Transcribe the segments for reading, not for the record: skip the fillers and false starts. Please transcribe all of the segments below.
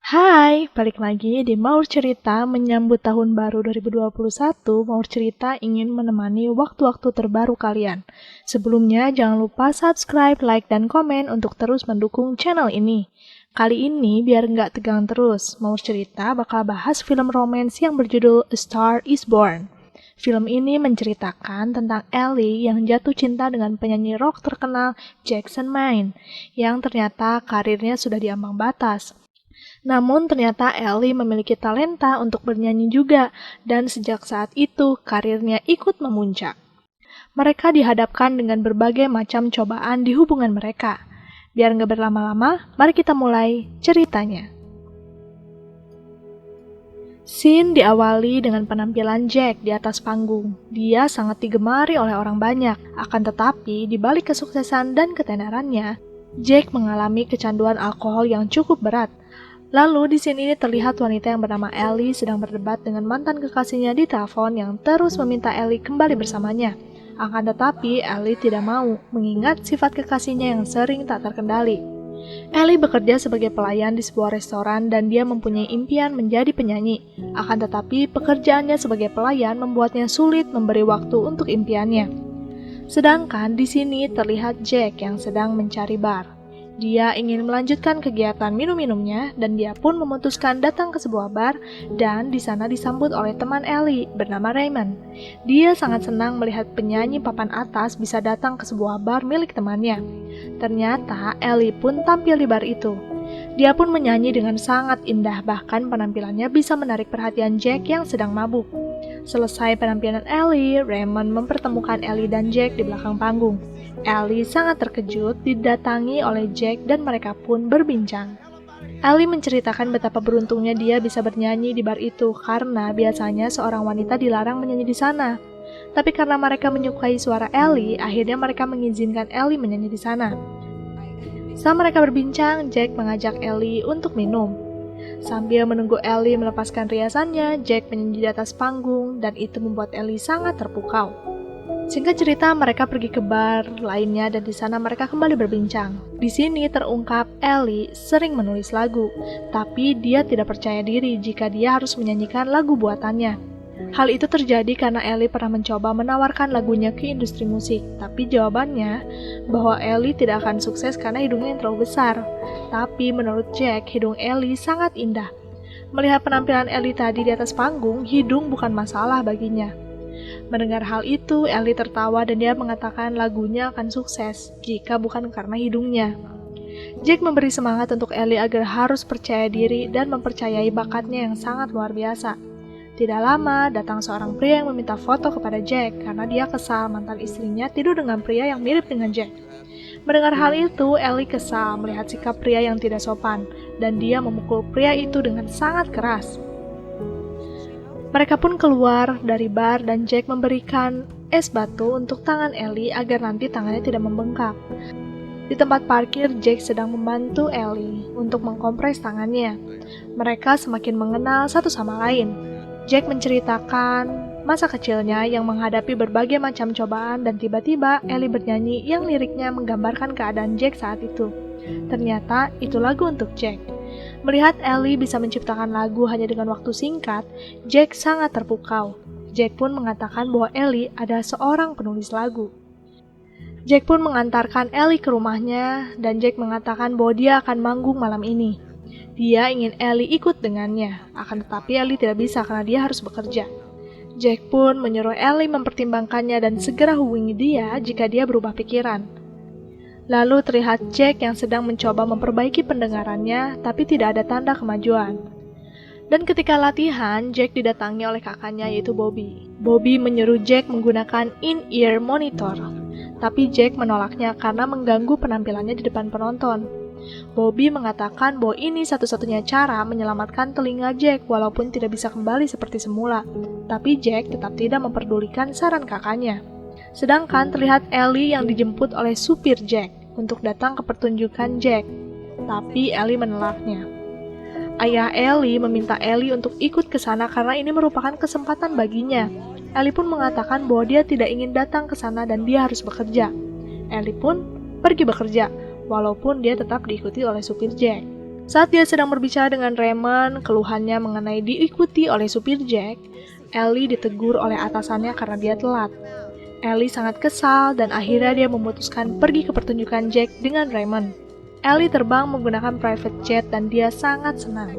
Hai, balik lagi di Maur Cerita menyambut tahun baru 2021. Maur Cerita ingin menemani waktu-waktu terbaru kalian. Sebelumnya jangan lupa subscribe, like, dan komen untuk terus mendukung channel ini. Kali ini biar nggak tegang terus, Maur Cerita bakal bahas film romance yang berjudul A Star Is Born. Film ini menceritakan tentang Ellie yang jatuh cinta dengan penyanyi rock terkenal Jackson Maine, yang ternyata karirnya sudah diambang batas. Namun ternyata Ellie memiliki talenta untuk bernyanyi juga, dan sejak saat itu karirnya ikut memuncak. Mereka dihadapkan dengan berbagai macam cobaan di hubungan mereka. Biar nggak berlama-lama, mari kita mulai ceritanya. Scene diawali dengan penampilan Jack di atas panggung. Dia sangat digemari oleh orang banyak, akan tetapi di balik kesuksesan dan ketenarannya, Jack mengalami kecanduan alkohol yang cukup berat. Lalu di sini terlihat wanita yang bernama Ellie sedang berdebat dengan mantan kekasihnya di telepon yang terus meminta Ellie kembali bersamanya. Akan tetapi Ellie tidak mau, mengingat sifat kekasihnya yang sering tak terkendali. Ellie bekerja sebagai pelayan di sebuah restoran dan dia mempunyai impian menjadi penyanyi. Akan tetapi pekerjaannya sebagai pelayan membuatnya sulit memberi waktu untuk impiannya. Sedangkan di sini terlihat Jack yang sedang mencari bar. Dia ingin melanjutkan kegiatan minum-minumnya dan dia pun memutuskan datang ke sebuah bar dan di sana disambut oleh teman Ellie bernama Raymond. Dia sangat senang melihat penyanyi papan atas bisa datang ke sebuah bar milik temannya. Ternyata Ellie pun tampil di bar itu. Dia pun menyanyi dengan sangat indah, bahkan penampilannya bisa menarik perhatian Jack yang sedang mabuk. Selesai penampilan Ellie, Raymond mempertemukan Ellie dan Jack di belakang panggung. Ellie sangat terkejut didatangi oleh Jack dan mereka pun berbincang. Ellie menceritakan betapa beruntungnya dia bisa bernyanyi di bar itu karena biasanya seorang wanita dilarang menyanyi di sana. Tapi karena mereka menyukai suara Ellie, akhirnya mereka mengizinkan Ellie menyanyi di sana. Saat mereka berbincang, Jack mengajak Ellie untuk minum. Sambil menunggu Ellie melepaskan riasannya, Jack menyanyi di atas panggung dan itu membuat Ellie sangat terpukau. Singkat cerita, mereka pergi ke bar lainnya dan di sana mereka kembali berbincang. Di sini terungkap Ellie sering menulis lagu, tapi dia tidak percaya diri jika dia harus menyanyikan lagu buatannya. Hal itu terjadi karena Ellie pernah mencoba menawarkan lagunya ke industri musik, tapi jawabannya bahwa Ellie tidak akan sukses karena hidungnya yang terlalu besar. Tapi menurut Jack, hidung Ellie sangat indah. Melihat penampilan Ellie tadi di atas panggung, hidung bukan masalah baginya. Mendengar hal itu, Ellie tertawa dan dia mengatakan lagunya akan sukses jika bukan karena hidungnya. Jack memberi semangat untuk Ellie agar harus percaya diri dan mempercayai bakatnya yang sangat luar biasa. Tidak lama, datang seorang pria yang meminta foto kepada Jack karena dia kesal mantan istrinya tidur dengan pria yang mirip dengan Jack. Mendengar hal itu, Ellie kesal melihat sikap pria yang tidak sopan dan dia memukul pria itu dengan sangat keras. Mereka pun keluar dari bar dan Jack memberikan es batu untuk tangan Ellie agar nanti tangannya tidak membengkak. Di tempat parkir, Jack sedang membantu Ellie untuk mengkompres tangannya. Mereka semakin mengenal satu sama lain. Jack menceritakan masa kecilnya yang menghadapi berbagai macam cobaan dan tiba-tiba Ellie bernyanyi yang liriknya menggambarkan keadaan Jack saat itu. Ternyata itu lagu untuk Jack. Melihat Ellie bisa menciptakan lagu hanya dengan waktu singkat, Jack sangat terpukau. Jack pun mengatakan bahwa Ellie adalah seorang penulis lagu. Jack pun mengantarkan Ellie ke rumahnya dan Jack mengatakan bahwa dia akan manggung malam ini. Dia ingin Ellie ikut dengannya, akan tetapi Ellie tidak bisa karena dia harus bekerja. Jack pun menyuruh Ellie mempertimbangkannya dan segera hubungi dia jika dia berubah pikiran. Lalu terlihat Jack yang sedang mencoba memperbaiki pendengarannya, tapi tidak ada tanda kemajuan. Dan ketika latihan, Jack didatangi oleh kakaknya yaitu Bobby. Bobby menyuruh Jack menggunakan in-ear monitor, tapi Jack menolaknya karena mengganggu penampilannya di depan penonton. Bobby mengatakan bahwa ini satu-satunya cara menyelamatkan telinga Jack walaupun tidak bisa kembali seperti semula. Tapi Jack tetap tidak memperdulikan saran kakaknya. Sedangkan terlihat Ellie yang dijemput oleh supir Jack untuk datang ke pertunjukan Jack, tapi Ellie menolaknya. Ayah Ellie meminta Ellie untuk ikut ke sana karena ini merupakan kesempatan baginya. Ellie pun mengatakan bahwa dia tidak ingin datang ke sana dan dia harus bekerja. Ellie pun pergi bekerja, walaupun dia tetap diikuti oleh supir Jack. Saat dia sedang berbicara dengan Raymond, keluhannya mengenai diikuti oleh supir Jack, Ellie ditegur oleh atasannya karena dia telat. Ellie sangat kesal dan akhirnya dia memutuskan pergi ke pertunjukan Jack dengan Raymond. Ellie terbang menggunakan private jet dan dia sangat senang.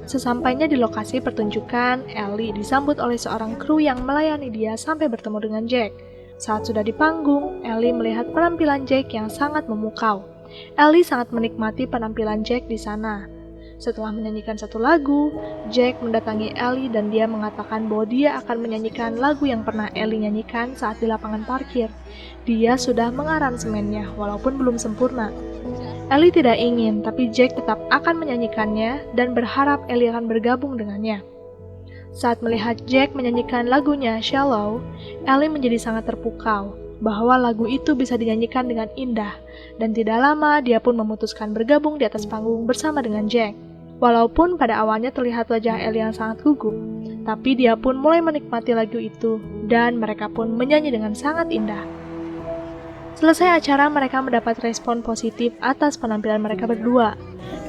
Sesampainya di lokasi pertunjukan, Ellie disambut oleh seorang kru yang melayani dia sampai bertemu dengan Jack. Saat sudah di panggung, Ellie melihat penampilan Jack yang sangat memukau. Ellie sangat menikmati penampilan Jack di sana. Setelah menyanyikan satu lagu, Jack mendatangi Ellie dan dia mengatakan bahwa dia akan menyanyikan lagu yang pernah Ellie nyanyikan saat di lapangan parkir. Dia sudah mengaransemennya, walaupun belum sempurna. Ellie tidak ingin, tapi Jack tetap akan menyanyikannya dan berharap Ellie akan bergabung dengannya. Saat melihat Jack menyanyikan lagunya Shallow, Ellie menjadi sangat terpukau bahwa lagu itu bisa dinyanyikan dengan indah, dan tidak lama dia pun memutuskan bergabung di atas panggung bersama dengan Jack. Walaupun pada awalnya terlihat wajah Ellie yang sangat gugup, tapi dia pun mulai menikmati lagu itu, dan mereka pun menyanyi dengan sangat indah. Selesai acara, mereka mendapat respon positif atas penampilan mereka berdua,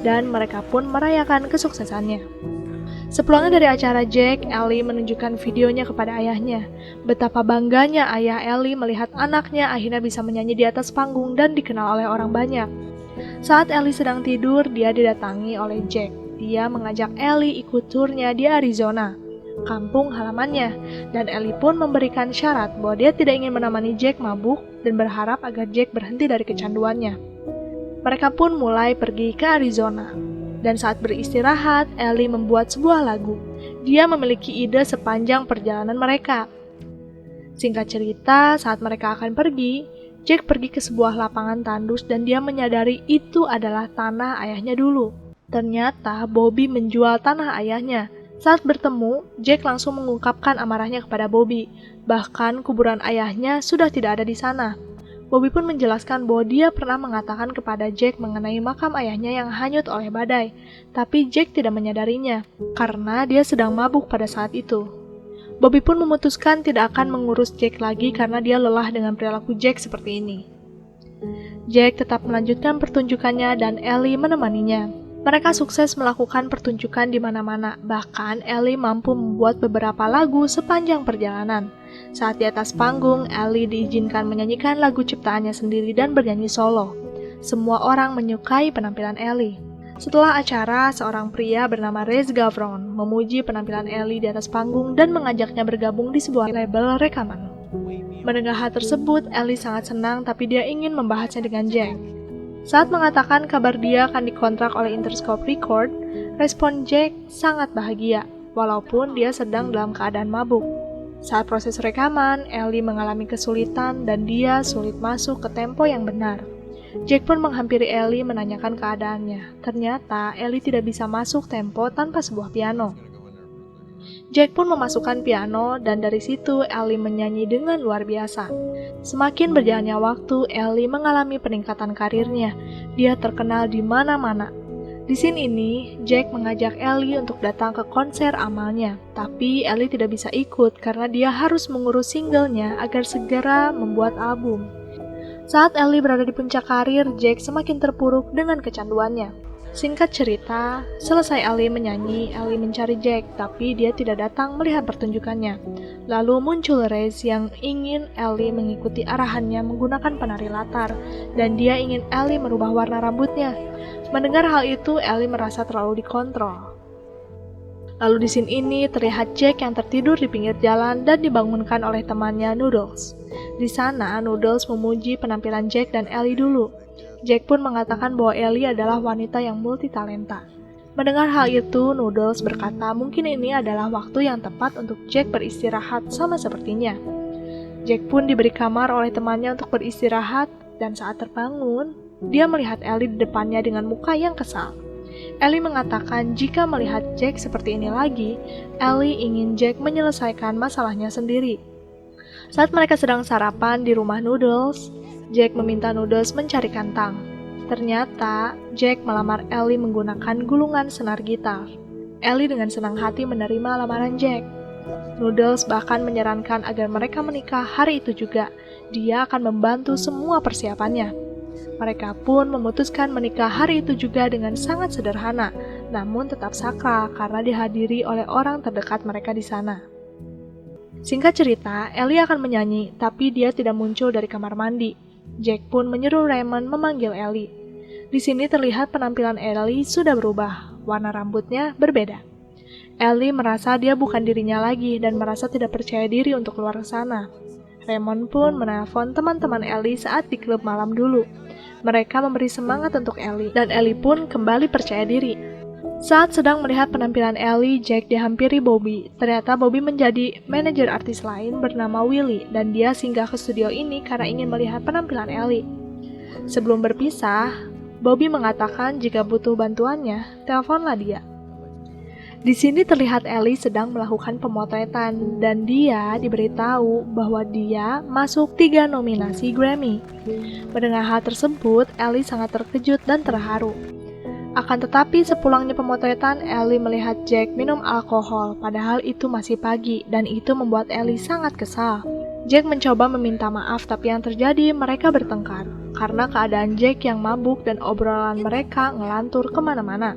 dan mereka pun merayakan kesuksesannya. Sepulangnya dari acara Jack, Ellie menunjukkan videonya kepada ayahnya. Betapa bangganya ayah Ellie melihat anaknya akhirnya bisa menyanyi di atas panggung dan dikenal oleh orang banyak. Saat Ellie sedang tidur, dia didatangi oleh Jack. Dia mengajak Ellie ikut turnya di Arizona, kampung halamannya, dan Ellie pun memberikan syarat bahwa dia tidak ingin menemani Jack mabuk dan berharap agar Jack berhenti dari kecanduannya. Mereka pun mulai pergi ke Arizona. Dan saat beristirahat, Ellie membuat sebuah lagu. Dia memiliki ide sepanjang perjalanan mereka. Singkat cerita, saat mereka akan pergi, Jack pergi ke sebuah lapangan tandus dan dia menyadari itu adalah tanah ayahnya dulu. Ternyata Bobby menjual tanah ayahnya. Saat bertemu, Jack langsung mengungkapkan amarahnya kepada Bobby. Bahkan kuburan ayahnya sudah tidak ada di sana. Bobby pun menjelaskan bahwa dia pernah mengatakan kepada Jack mengenai makam ayahnya yang hanyut oleh badai, tapi Jack tidak menyadarinya, karena dia sedang mabuk pada saat itu. Bobby pun memutuskan tidak akan mengurus Jack lagi karena dia lelah dengan perilaku Jack seperti ini. Jack tetap melanjutkan pertunjukannya dan Ellie menemaninya. Mereka sukses melakukan pertunjukan di mana-mana, bahkan Ellie mampu membuat beberapa lagu sepanjang perjalanan. Saat di atas panggung, Ellie diizinkan menyanyikan lagu ciptaannya sendiri dan bernyanyi solo. Semua orang menyukai penampilan Ellie. Setelah acara, seorang pria bernama Rez Gavron memuji penampilan Ellie di atas panggung dan mengajaknya bergabung di sebuah label rekaman. Mendengar hal tersebut, Ellie sangat senang tapi dia ingin membahasnya dengan Jack. Saat mengatakan kabar dia akan dikontrak oleh Interscope Record, respon Jack sangat bahagia, walaupun dia sedang dalam keadaan mabuk. Saat proses rekaman, Ellie mengalami kesulitan dan dia sulit masuk ke tempo yang benar. Jack pun menghampiri Ellie menanyakan keadaannya. Ternyata Ellie tidak bisa masuk tempo tanpa sebuah piano. Jack pun memasukkan piano dan dari situ Ellie menyanyi dengan luar biasa. Semakin berjalannya waktu, Ellie mengalami peningkatan karirnya. Dia terkenal di mana-mana. Di scene ini, Jack mengajak Ellie untuk datang ke konser amalnya, tapi Ellie tidak bisa ikut karena dia harus mengurus singlenya agar segera membuat album. Saat Ellie berada di puncak karir, Jack semakin terpuruk dengan kecanduannya. Singkat cerita, selesai Ellie menyanyi, Ellie mencari Jack, tapi dia tidak datang melihat pertunjukannya. Lalu muncul Rez yang ingin Ellie mengikuti arahannya menggunakan penari latar, dan dia ingin Ellie merubah warna rambutnya. Mendengar hal itu, Ellie merasa terlalu dikontrol. Lalu di scene ini terlihat Jack yang tertidur di pinggir jalan dan dibangunkan oleh temannya Noodles. Di sana, Noodles memuji penampilan Jack dan Ellie dulu. Jack pun mengatakan bahwa Ellie adalah wanita yang multitalenta. Mendengar hal itu, Noodles berkata mungkin ini adalah waktu yang tepat untuk Jack beristirahat sama sepertinya. Jack pun diberi kamar oleh temannya untuk beristirahat, dan saat terbangun, dia melihat Ellie di depannya dengan muka yang kesal. Ellie mengatakan jika melihat Jack seperti ini lagi, Ellie ingin Jack menyelesaikan masalahnya sendiri. Saat mereka sedang sarapan di rumah Noodles, Jack meminta Noodles mencari kantang. Ternyata, Jack melamar Ellie menggunakan gulungan senar gitar. Ellie dengan senang hati menerima lamaran Jack. Noodles bahkan menyarankan agar mereka menikah hari itu juga. Dia akan membantu semua persiapannya. Mereka pun memutuskan menikah hari itu juga dengan sangat sederhana, namun tetap sakral karena dihadiri oleh orang terdekat mereka di sana. Singkat cerita, Ellie akan menyanyi, tapi dia tidak muncul dari kamar mandi. Jack pun menyuruh Raymond memanggil Ellie. Di sini terlihat penampilan Ellie sudah berubah, warna rambutnya berbeda. Ellie merasa dia bukan dirinya lagi dan merasa tidak percaya diri untuk keluar ke sana. Raymond pun menelpon teman-teman Ellie saat di klub malam dulu. Mereka memberi semangat untuk Ellie, dan Ellie pun kembali percaya diri. Saat sedang melihat penampilan Ellie, Jack dihampiri Bobby. Ternyata Bobby menjadi manajer artis lain bernama Willie, dan dia singgah ke studio ini karena ingin melihat penampilan Ellie. Sebelum berpisah, Bobby mengatakan jika butuh bantuannya, teleponlah dia. Di sini terlihat Ellie sedang melakukan pemotretan dan dia diberitahu bahwa dia masuk 3 nominasi Grammy. Mendengar hal tersebut, Ellie sangat terkejut dan terharu. Akan tetapi sepulangnya pemotretan, Ellie melihat Jack minum alkohol, padahal itu masih pagi dan itu membuat Ellie sangat kesal. Jack mencoba meminta maaf, tapi yang terjadi mereka bertengkar karena keadaan Jack yang mabuk dan obrolan mereka ngelantur kemana-mana.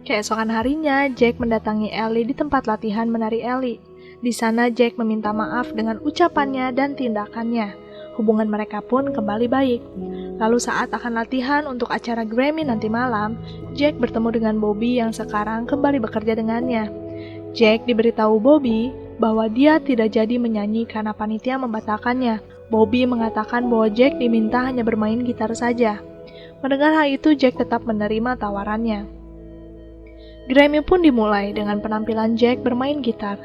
Keesokan harinya, Jack mendatangi Ellie di tempat latihan menari Ellie. Di sana, Jack meminta maaf dengan ucapannya dan tindakannya. Hubungan mereka pun kembali baik. Lalu saat akan latihan untuk acara Grammy nanti malam, Jack bertemu dengan Bobby yang sekarang kembali bekerja dengannya. Jack diberitahu Bobby bahwa dia tidak jadi menyanyi karena panitia membatalkannya. Bobby mengatakan bahwa Jack diminta hanya bermain gitar saja. Mendengar hal itu, Jack tetap menerima tawarannya. Grammy pun dimulai dengan penampilan Jack bermain gitar.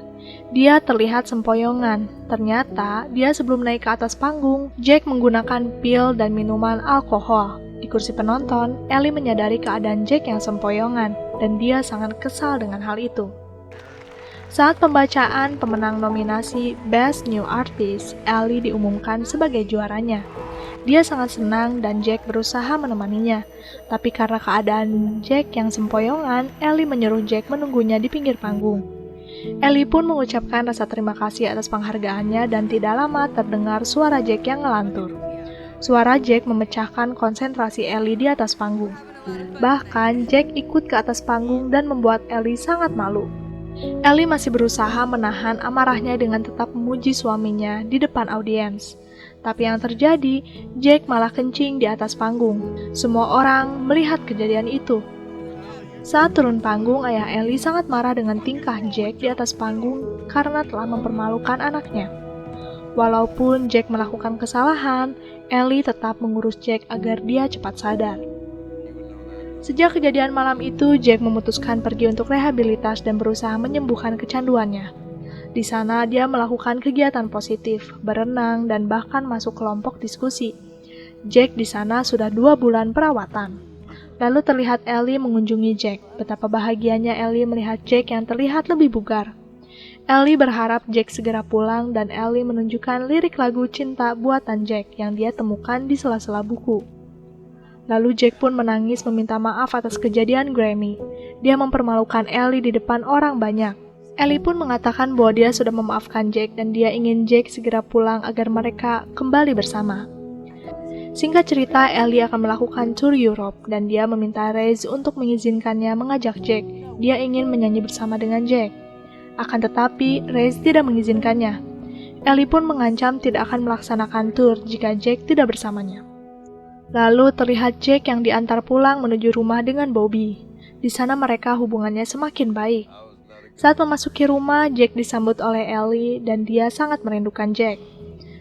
Dia terlihat sempoyongan. Ternyata, dia sebelum naik ke atas panggung, Jack menggunakan pil dan minuman alkohol. Di kursi penonton, Ellie menyadari keadaan Jack yang sempoyongan, dan dia sangat kesal dengan hal itu. Saat pembacaan pemenang nominasi Best New Artist, Ellie diumumkan sebagai juaranya. Dia sangat senang dan Jack berusaha menemaninya. Tapi karena keadaan Jack yang sempoyongan, Ellie menyuruh Jack menunggunya di pinggir panggung. Ellie pun mengucapkan rasa terima kasih atas penghargaannya dan tidak lama terdengar suara Jack yang ngelantur. Suara Jack memecahkan konsentrasi Ellie di atas panggung. Bahkan Jack ikut ke atas panggung dan membuat Ellie sangat malu. Ellie masih berusaha menahan amarahnya dengan tetap memuji suaminya di depan audiens. Tapi yang terjadi, Jack malah kencing di atas panggung. Semua orang melihat kejadian itu. Saat turun panggung, ayah Ellie sangat marah dengan tingkah Jack di atas panggung karena telah mempermalukan anaknya. Walaupun Jack melakukan kesalahan, Ellie tetap mengurus Jack agar dia cepat sadar. Sejak kejadian malam itu, Jack memutuskan pergi untuk rehabilitas dan berusaha menyembuhkan kecanduannya. Di sana dia melakukan kegiatan positif, berenang, dan bahkan masuk kelompok diskusi. Jack di sana sudah 2 bulan perawatan. Lalu terlihat Ellie mengunjungi Jack. Betapa bahagianya Ellie melihat Jack yang terlihat lebih bugar. Ellie berharap Jack segera pulang dan Ellie menunjukkan lirik lagu cinta buatan Jack yang dia temukan di sela-sela buku. Lalu Jack pun menangis meminta maaf atas kejadian Grammy. Dia mempermalukan Ellie di depan orang banyak. Ellie pun mengatakan bahwa dia sudah memaafkan Jack dan dia ingin Jack segera pulang agar mereka kembali bersama. Singkat cerita, Ellie akan melakukan tour Europe dan dia meminta Rez untuk mengizinkannya mengajak Jack. Dia ingin menyanyi bersama dengan Jack. Akan tetapi, Rez tidak mengizinkannya. Ellie pun mengancam tidak akan melaksanakan tour jika Jack tidak bersamanya. Lalu terlihat Jack yang diantar pulang menuju rumah dengan Bobby. Di sana mereka hubungannya semakin baik. Saat memasuki rumah, Jack disambut oleh Ellie dan dia sangat merindukan Jack.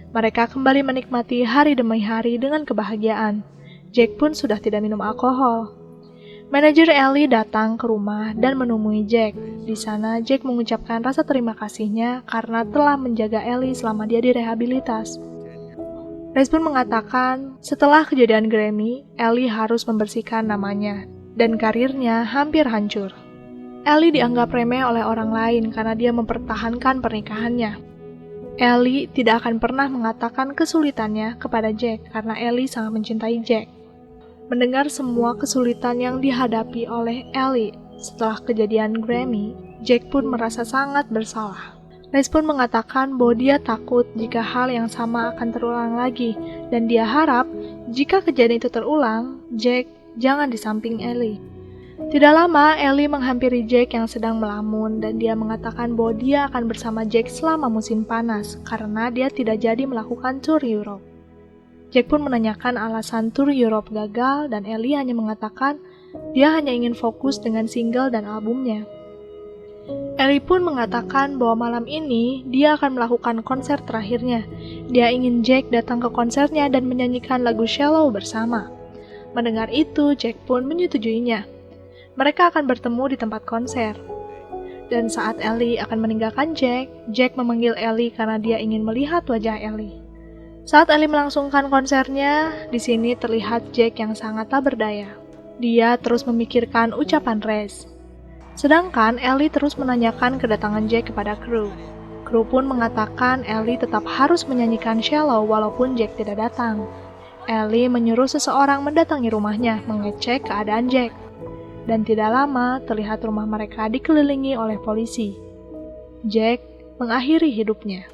Mereka kembali menikmati hari demi hari dengan kebahagiaan. Jack pun sudah tidak minum alkohol. Manajer Ellie datang ke rumah dan menemui Jack. Di sana, Jack mengucapkan rasa terima kasihnya karena telah menjaga Ellie selama dia direhabilitas. Rez pun mengatakan, setelah kejadian Grammy, Ellie harus membersihkan namanya, dan karirnya hampir hancur. Ellie dianggap remeh oleh orang lain karena dia mempertahankan pernikahannya. Ellie tidak akan pernah mengatakan kesulitannya kepada Jack karena Ellie sangat mencintai Jack. Mendengar semua kesulitan yang dihadapi oleh Ellie setelah kejadian Grammy, Jack pun merasa sangat bersalah. Rez pun mengatakan bahwa dia takut jika hal yang sama akan terulang lagi dan dia harap Jika kejadian itu terulang, Jack jangan di samping Ellie. Tidak lama, Ellie menghampiri Jack yang sedang melamun dan dia mengatakan bahwa dia akan bersama Jack selama musim panas karena dia tidak jadi melakukan tur Europe. Jack pun menanyakan alasan tur Europe gagal dan Ellie hanya mengatakan dia hanya ingin fokus dengan single dan albumnya. Ellie pun mengatakan bahwa malam ini dia akan melakukan konser terakhirnya. Dia ingin Jack datang ke konsernya dan menyanyikan lagu Shallow bersama. Mendengar itu, Jack pun menyetujuinya. Mereka akan bertemu di tempat konser. Dan saat Ellie akan meninggalkan Jack, Jack memanggil Ellie karena dia ingin melihat wajah Ellie. Saat Ellie melangsungkan konsernya, di sini terlihat Jack yang sangat tak berdaya. Dia terus memikirkan ucapan Rez. Sedangkan Ellie terus menanyakan kedatangan Jack kepada kru. Kru pun mengatakan Ellie tetap harus menyanyikan Shallow walaupun Jack tidak datang. Ellie menyuruh seseorang mendatangi rumahnya mengecek keadaan Jack. Dan tidak lama terlihat rumah mereka dikelilingi oleh polisi. Jack mengakhiri hidupnya.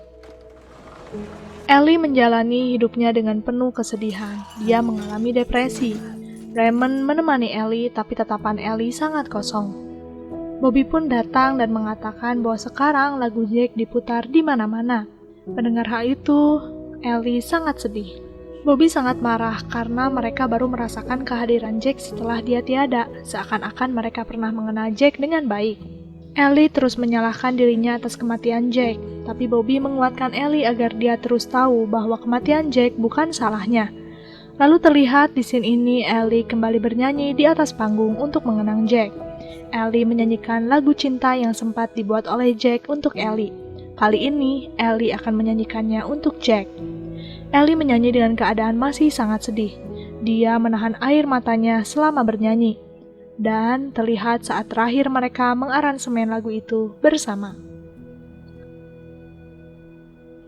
Ellie menjalani hidupnya dengan penuh kesedihan. Dia mengalami depresi. Raymond menemani Ellie, tapi tatapan Ellie sangat kosong. Bobby pun datang dan mengatakan bahwa sekarang lagu Jack diputar di mana-mana. Mendengar hal itu, Ellie sangat sedih. Bobby sangat marah karena mereka baru merasakan kehadiran Jack setelah dia tiada, seakan-akan mereka pernah mengenal Jack dengan baik. Ellie terus menyalahkan dirinya atas kematian Jack, tapi Bobby menguatkan Ellie agar dia terus tahu bahwa kematian Jack bukan salahnya. Lalu terlihat di scene ini Ellie kembali bernyanyi di atas panggung untuk mengenang Jack. Ellie menyanyikan lagu cinta yang sempat dibuat oleh Jack untuk Ellie. Kali ini, Ellie akan menyanyikannya untuk Jack. Ellie menyanyi dengan keadaan masih sangat sedih. Dia menahan air matanya selama bernyanyi. Dan terlihat saat terakhir mereka mengaransemen lagu itu bersama.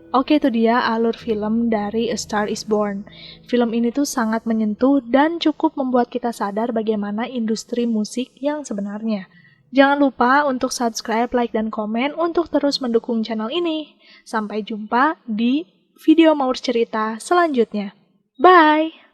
Oke, itu dia alur film dari A Star Is Born. Film ini tuh sangat menyentuh dan cukup membuat kita sadar bagaimana industri musik yang sebenarnya. Jangan lupa untuk subscribe, like, dan komen untuk terus mendukung channel ini. Sampai jumpa di video Maur Cerita selanjutnya. Bye!